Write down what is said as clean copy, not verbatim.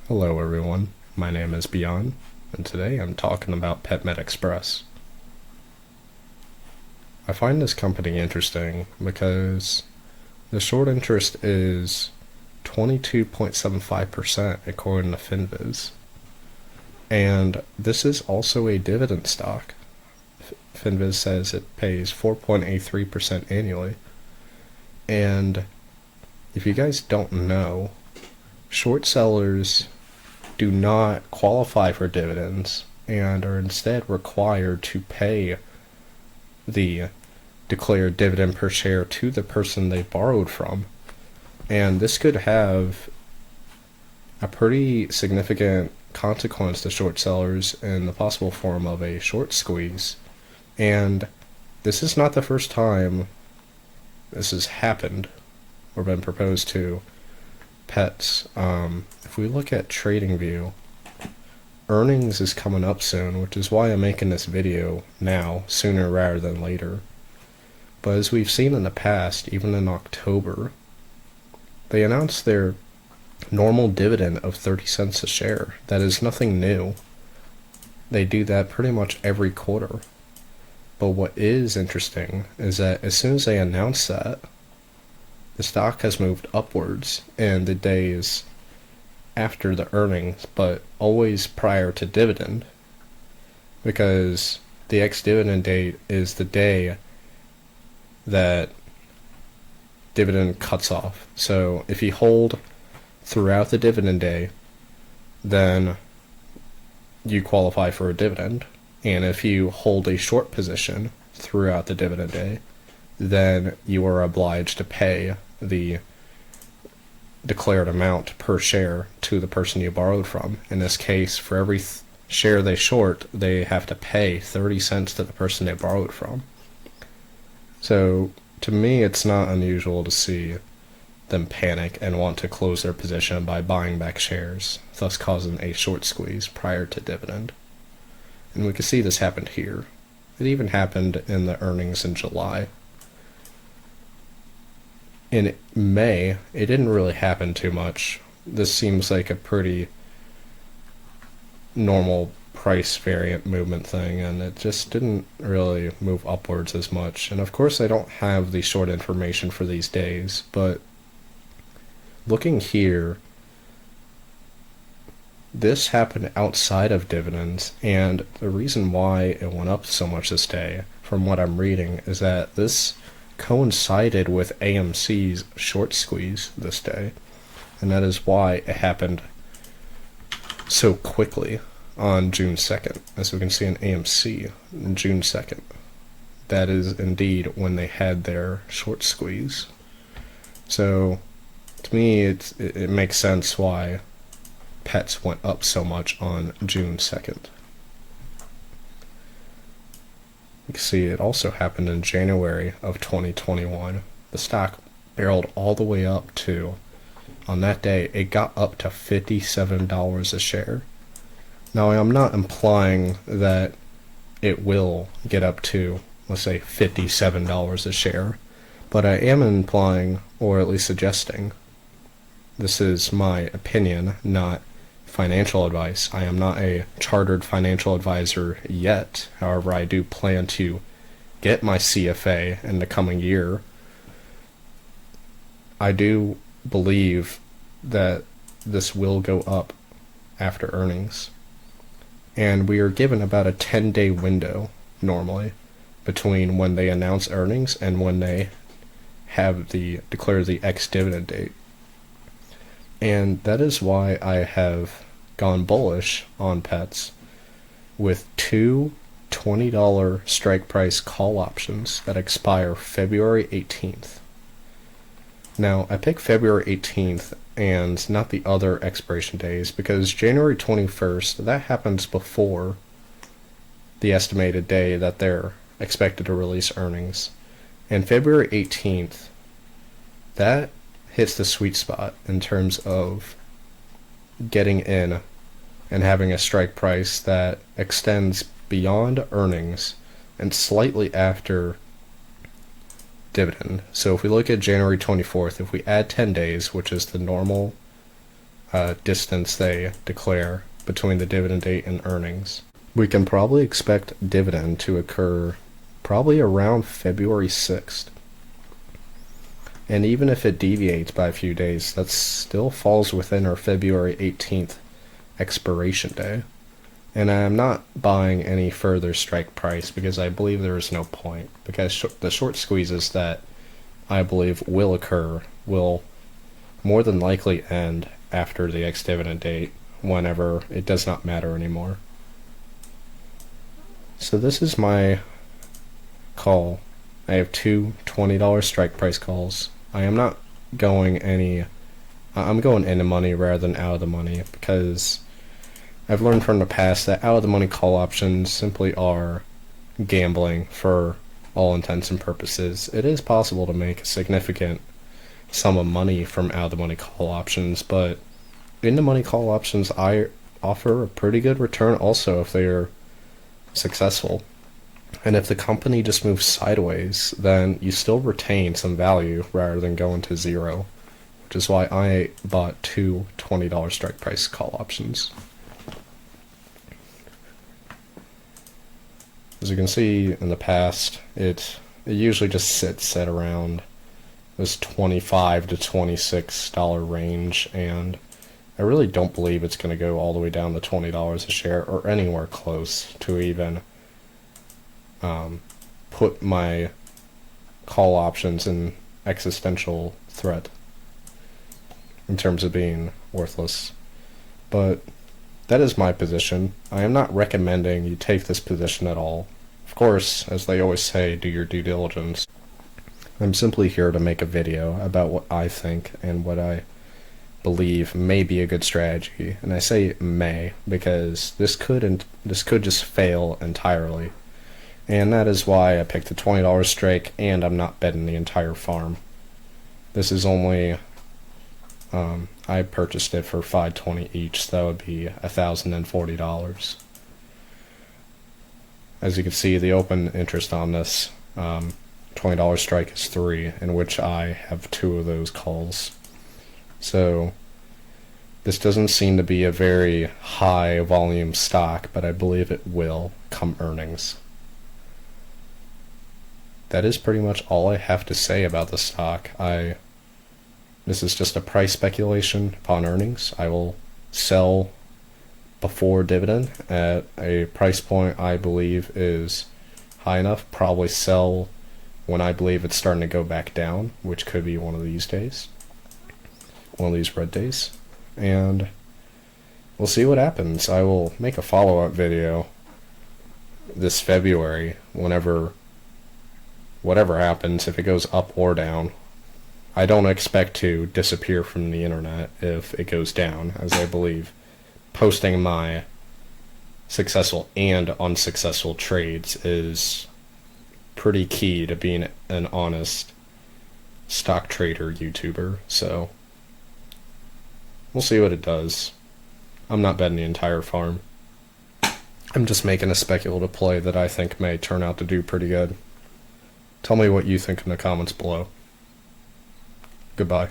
Hello everyone, my name is Beyond, and today I'm talking about PetMed Express. I find this company interesting because the short interest is 22.75% according to Finviz. And this is also a dividend stock. Finviz says it pays 4.83% annually. And if you guys don't know, short sellers do not qualify for dividends and are instead required to pay the declared dividend per share to the person they borrowed from. And this could have a pretty significant consequence to short sellers in the possible form of a short squeeze. And this is not the first time this has happened or been proposed to pets. If we look at TradingView, earnings is coming up soon, which is why I'm making this video now, sooner rather than later. But as we've seen in the past, even in October, they announced their normal dividend of 30 cents a share. That is nothing new. They do that pretty much every quarter. But what is interesting is that as soon as they announce that, the stock has moved upwards in the days after the earnings, but always prior to dividend, because the ex-dividend date is the day that dividend cuts off. So if you hold throughout the dividend day, then you qualify for a dividend. And if you hold a short position throughout the dividend day, then you are obliged to pay the declared amount per share to the person you borrowed from. In this case, for every share they short, they have to pay 30 cents to the person they borrowed from. So, to me, it's not unusual to see them panic and want to close their position by buying back shares, thus causing a short squeeze prior to dividend. And we can see this happened here. It even happened in the earnings in July. In May, it didn't really happen too much. This seems like a pretty normal price variant movement thing, and it just didn't really move upwards as much. And of course, I don't have the short information for these days, but looking here, this happened outside of dividends, and the reason why it went up so much this day, from what I'm reading, is that this coincided with AMC's short squeeze this day, and that is why it happened so quickly on June 2nd. As we can see in AMC, on June 2nd, that is indeed when they had their short squeeze. So to me, it makes sense why pets went up so much on June 2nd. You can see it also happened in January of 2021. The stock barreled all the way up to, on that day, it got up to $57 a share. Now, I'm not implying that it will get up to, let's say, $57 a share, but I am implying, or at least suggesting, this is my opinion, not financial advice. I am not a chartered financial advisor yet. However, I do plan to get my CFA in the coming year. I do believe that this will go up after earnings. And we are given about a 10-day window, normally, between when they announce earnings and when they have declare the ex-dividend date. And that is why I have gone bullish on pets with two $20 strike price call options that expire February 18th. Now, I picked February 18th and not the other expiration days because January 21st, that happens before the estimated day that they're expected to release earnings. And February 18th, that hits the sweet spot in terms of getting in and having a strike price that extends beyond earnings and slightly after dividend. So if we look at January 24th, if we add 10 days, which is the normal distance they declare between the dividend date and earnings. We can probably expect dividend to occur probably around February 6th. And even if it deviates by a few days, that still falls within our February 18th expiration day. And I'm not buying any further strike price because I believe there is no point. Because the short squeezes that I believe will occur will more than likely end after the ex-dividend date, whenever it does not matter anymore. So this is my call. I have two $20 strike price calls. I am not going I'm going into money rather than out of the money, because I've learned from the past that out of the money call options simply are gambling for all intents and purposes. It is possible to make a significant sum of money from out of the money call options, but in the money call options I offer a pretty good return also if they are successful. And if the company just moves sideways, then you still retain some value rather than going to zero, which is why I bought two $20 strike price call options. As you can see in the past, it usually just sits at around this $25 to $26 range, and I really don't believe it's going to go all the way down to $20 a share or anywhere close to even put my call options in existential threat in terms of being worthless. But that is my position. I am not recommending you take this position at all. Of course, as they always say, do your due diligence. I'm simply here to make a video about what I think and what I believe may be a good strategy. And I say may because this could just fail entirely. And that is why I picked the $20 strike, and I'm not betting the entire farm. This is only I purchased it for $5.20 each, so that would be $1,040. As you can see, the open interest on this $20 strike is 3, in which I have 2 of those calls. So this doesn't seem to be a very high volume stock, but I believe it will come earnings. That is pretty much all I have to say about the stock. This is just a price speculation upon earnings. I will sell before dividend at a price point I believe is high enough. Probably sell when I believe it's starting to go back down, which could be one of these days. One of these red days. And we'll see what happens. I will make a follow-up video this February whatever happens, if it goes up or down. I don't expect to disappear from the internet if it goes down, as I believe posting my successful and unsuccessful trades is pretty key to being an honest stock trader YouTuber. So we'll see what it does. I'm not betting the entire farm. I'm just making a speculative play that I think may turn out to do pretty good. Tell me what you think in the comments below. Goodbye.